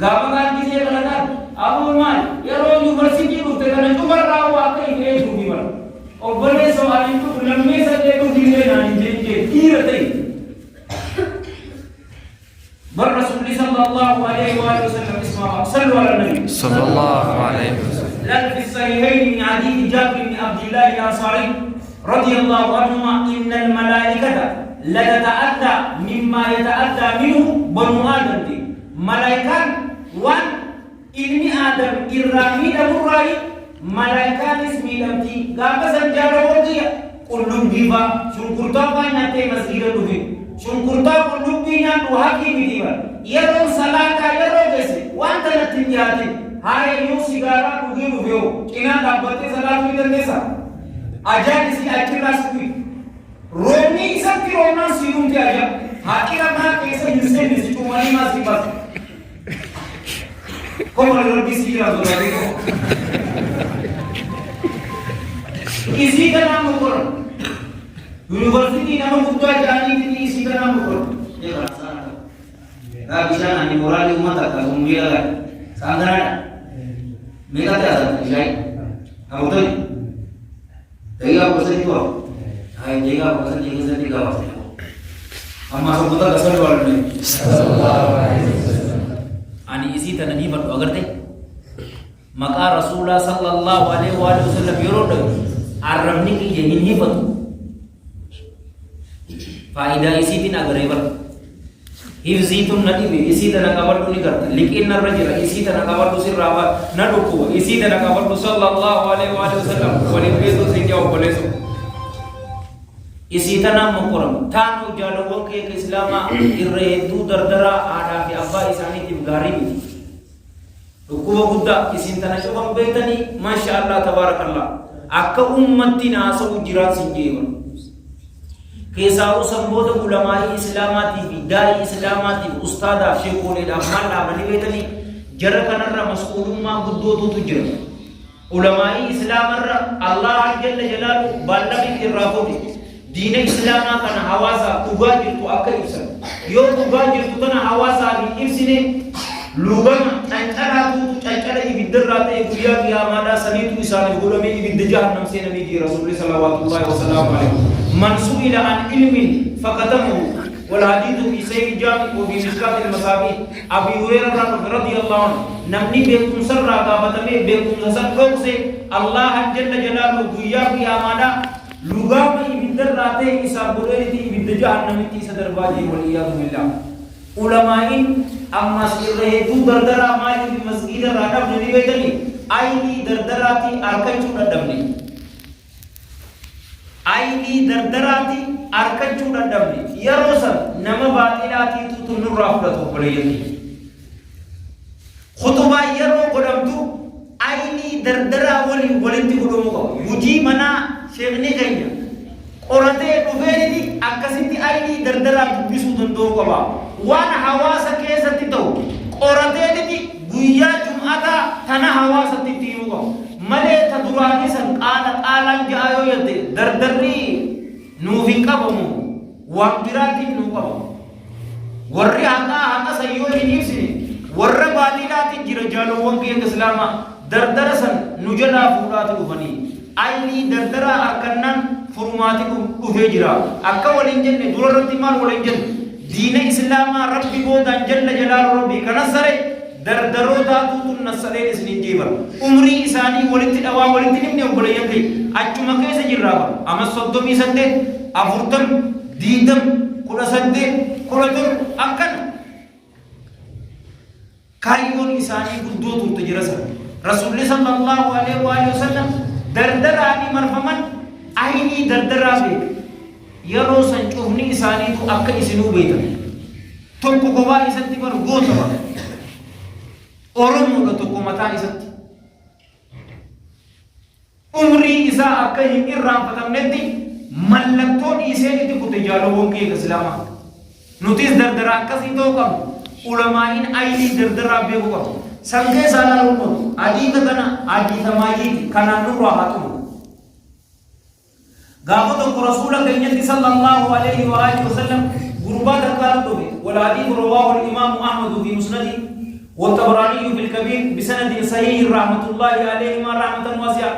Gaafa kan gisee kadhatan abuun maal yeroo yuunivarsiitii dhufte kana cufarraa waa akka hin eeguuf ni mala. Obboleessa waan dhufu lammeessa eeguuf dhiiree naan hin jennee dhiira ta'e. بل رسول الله صلى الله عليه وآله وسلم اسمه صلوا على النبي صلى الله عليه وسلم. لن في الصحيحين من حديث جابر بن عبد الله الأنصاري رضي الله عنهما إن الملائكة لتتأتى مما يتأتى منه بنو آدم. ملائكة وان إلمي آدم إرامي دمراي ملائكة اسمي دمتي قابا سنجارة وقيا كلهم جيبا شنكرتا فاين مسجد دفين شنكرتا كلهم بينا وحكي بديبا يرون صلاة يرون جيسي وانت نتنجاتي هاي يو سيغارا كوغي دفيو كنا دابتي صلاة ميدن نسا أجان اسي أكرا سكوي رومي إسان في رومان سيرون تي أجان هاكي رمها كيسا يسين نسي كماني ما سيباس كم ربي سيرا دولاريكو इसी का नाम मुकर यूनिवर्सिटी नाम मुक्ता जानी थी इसी का नाम मुकर ये रास्ता ना bisa nani moral umat tak umri lah sanggaran mereka tak ada nilai kamu tahu tiga persen itu hai tiga persen tiga persen amma sebutkan dasar orang ni ani isi tanah ni baru agar teh maka Rasulullah sallallahu alaihi wasallam yurud Arab ni yang ini pun faedah isi tin agar hebat hifzi tum nanti isi tanah kabar tu ni kerta lekin narajila isi tanah kabar tu sirrawa naduku isi tanah kabar tu sallallahu alaihi wasallam wali betul sejauh boleh so isi tanah mukuram tanu jalur ke Islam irre tu dardara ada fi abba isani tim garib dukuwa gudda isin tanah coba betani masya Allah tabarakallah akka ummati nasa ujirat sinjeewan keessa usambooda ulamaa'i islaamaatii fi daa'ii islaamaatii ustaada sheekoleedha malla mani betani jara kanarra mas'uulummaa guddootutu jira ulamaa'i islaamarra Allah jalla jalaalu ballaqi irraa fuudhe diina islaamaa kana hawaasa dhugaa jirtu akka ibsan yoo dhugaa jirtu kana hawaasaa fi ibsine lugama cancaraatu cancara ibiddarraa ta'e guyyaa qiyaamaadhaa saniitu isaaniif godhamee ibidda jahannam seenanii jira rasuulli salawaatullaahi wasalaamu alaihi man su'ila an ilmin fakatamuhu والحديث في سيد الجامع وفي مشكات المصابيح أبي هريرة رضي الله عنه نمني بكم سر غابتمي بكم سر قوسه الله جل جلاله غيا في امانه لغام يبدر راته حساب بولتي يبد جهنم تي صدر باجي والعياذ بالله علماء اما سره تو دردرا ما في مسجد راډا بني ویتني ايني دردراتي ارکچو ډډمني ايني دردراتي ارکچو ډډمني يروسن نم باطلاتي تو نور رافته بليتي خطبه يرو قدمتو ايني دردرا ولنتي قدمو يجي منا شيخني كينيا قرته دفيني اكسيتي ايني دردرا بيسو دندو قبا وانا حواسا كيستي تو قرته دي غيا جمعه تنا حواسا تيمو ملي تدراني سن قالان جايو يدي دردري نوفين قبمو وقراتي نو قبو وري حقا سيو ينيسي ور باطلاتي جرجالو وانكي اسلاما دردرسن نجلا فولات دفني ايني دردرا اكنن فرماتكم دفجرا اكا ولنجن دولرتي مال ولنجن دين اسلام ربي بودان جل جلال ربي كنصر دردرو داتو نصر اسنين جيبر عمري اساني ولنت دوا ولنت نمني وبلينكي اچما كيس جرابا اما صدومي سنده افرتم ديدم كولا سنده كولا دور اكن كايون اساني غدوتو تجرسا رسول الله صلى الله عليه وسلم دردراني مرفمن ايني دردرابي يرو سنچوفني اساني تو اكا اسنو بيتا توكو غوا اسنتي بر غوتما اورمو توكو متا اسنتي عمري اذا اكا يرام فتمنتي ملكتون اسيني تو تجالو وكي اسلاما نوتيس دردرا كسي تو كم علماء ايني دردرابي کو संगे साला लोगों आदि कतना आदि समाजी कनानु राहतु गावो तो रसूल कन्यति सल्लल्लाहु अलैहि वसल्लम गुरबा दरकार तो है वल हदीस रवाहु इमाम Ahmad fi musnad والطبراني في الكبير بسند صحيح رحمة الله عليهما رحمة واسعة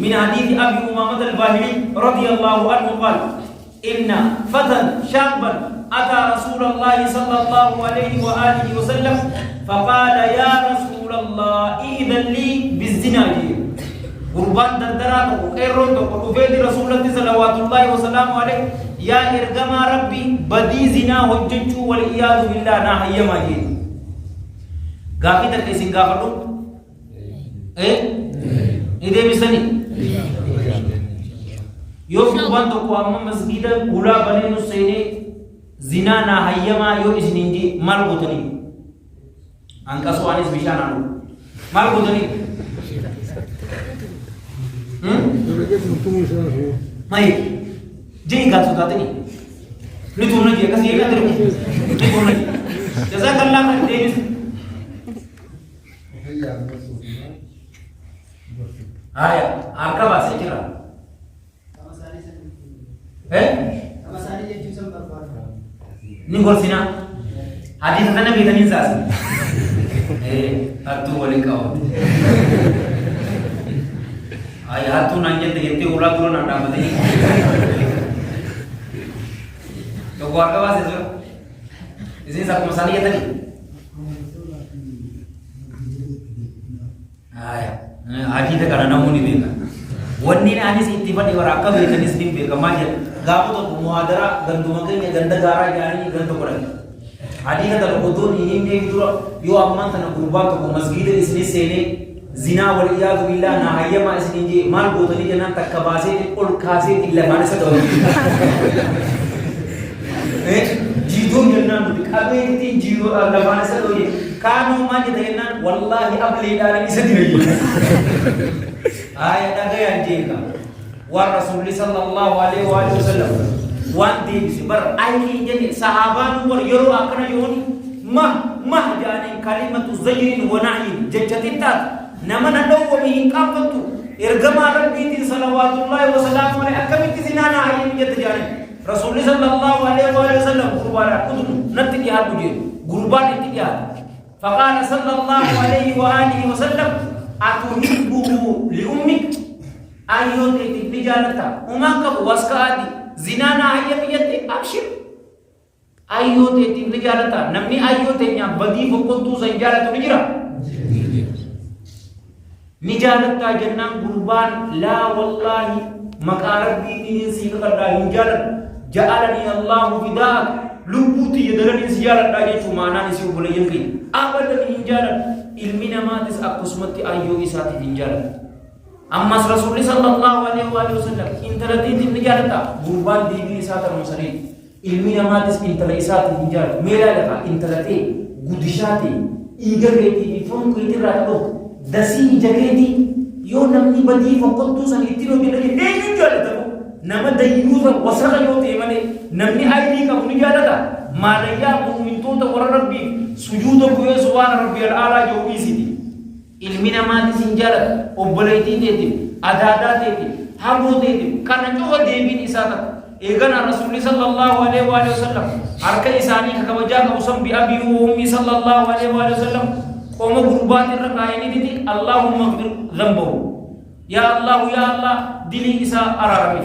من حديث أبي أمامة الباهلي رضي الله عنه قال إن فتى شابا أتى رسول الله صلى الله عليه وآله وسلم فقال يا رسول الله إذن لي بالزنا قربان دردرات وقيرون وقفيد رسول الله صلوات الله وسلامه عليه يا إرقما ربي بدي زنا وججو والإياذ بالله ناحية ما جيد غافي تكيسين غافلو إذا بسني يو قربان تقو أمام مسجد قولا بنين السيني زنا ناحية ما يو إسنينجي مال بطني أنك سوانيس بشانا مال بطني Mai, jadi kat sudah tadi. Ni tu nak dia kasih dia terus. Ni pun lagi. Jazakallah khair Davis. Ayah, arka bahasa kira. Ni gol sina. Hadis mana kita ni sah. Atu boleh kau. Ayah tu nanya terhenti ulat ulat nanda mati. तो को आपका पास है सर इसी सब मसाले ये तनी आया आज ही तक करना मुनी बेगा वन्नी ने आज से इत्तिफाक और आपका भी तनी स्टिंग बेगा माजे गावो तो मुहादरा गंदुमके में गंदगारा यानी गंदो पड़ा आज ही का तो दो नीम ने तो यो अम्मान तना गुरुबा तो मस्जिद इसने सेने जिना वलियाद बिल्ला ना hayya ma isninji mal bodani jana takabase ul khase illa mane se do jido janna dikhabe ti jido Allah mane se do ye kanu ma jidena wallahi abli dala isdiri aya daga yanjika wa rasul sallallahu alaihi wa sallam wanti bar aini jadi sahaban war yoro akana yoni mah jani kalimatu zajrin wa na'in jajjatinta nama nanda ko mi kafatu irgama rabbi salawatullahi wa salamu alayhi akamit zinana ayyi yatjani rasul sallallahu alaihi wa sallam qurbana kudu natti haduje qurban ittiya faqala sallallahu alaihi wa alihi wa sallam atuhibbu li ummik ayyuti tijalata umaka waskadi zinana ayyi yatti abshir ayyuti tijalata namni ayyuti nya badi fokotu zanjaratu nijra निजालता जन्ना गुरबान ला वल्लाहि मकारबी इन सीन करदा हिजालत जअलनी अल्लाह फिदाक लुबुती यदरनी सियालत दाje cumana ni si boleh yengki abadan hijalat ilmi namatis akusmati ayyo isati hijalat amma rasul sallallahu alaihi wasallam intalati hijalata gurban dini isata musari ilmi namatis intalati isati hijalat mela laka intalati gudishati igareti ifon ko itirado dasi jageti yo namni badi faqattu san itiro bilagi deyu jalata nama dayu fa wasara yo te mane namni aidi ka uni jalata malaya mu'min to ta war rabbi sujudu ko subhana rabbiyal ala yo isiti ilmina ma tin jalat obalaiti tete adada tete hamu tete kana jo debin isata egana rasul sallallahu alaihi wa sallam arka isani ka waja ka usam bi abi wa ummi sallallahu alaihi wa sallam قوم غربات الرقايني دي اللهم اغفر ذنبه يا الله دلي إسا أرارمي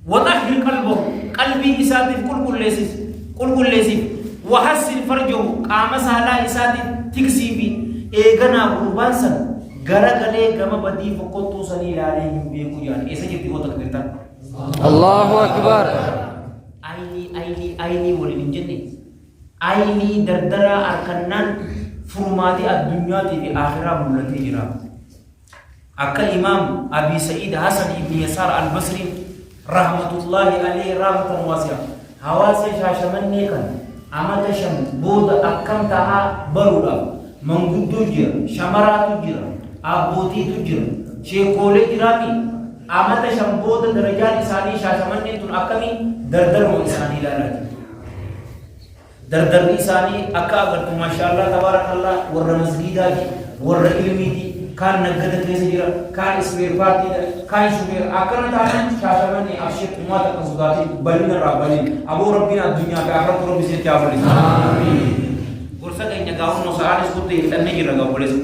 وطهر قلبه قلبي إسا كل ليسيف وحسن فرجه قام سهلا إسا تكسيبي إيغنا غربانسا غرغلي غم بدي فقطو سني لاليهم بيكو يعني إسا جبتي هو تكبيرتا الله أكبر أيني ولمن جنة aini dardara arkanan furmati ad-dunya di akhirah mulati jira akka imam abi sa'id hasan ibn yasar al-basri rahmatullahi alaihi rahmatan wasi'ah hawasa shashamanni kan amata sham boda akkam taha baruda manguddu jira shamaratu jira aboti tu jira shekole jirami amata sham boda darajat isani shashamanni tun akami dardar mo isani lalati dardar isani akka agar tu masyaallah tabarakallah warra masjida di warra ilmi di kan nagada kese jira kan isbir parti da kan subir akan tahan shashamani abshir umata kasudati balina rabbalin abu rabbina dunya ka akhirat rabbi se kya bali amin keenya gaa'uun no sa'aanis kutte hidhannee jirra gaa'uuleessa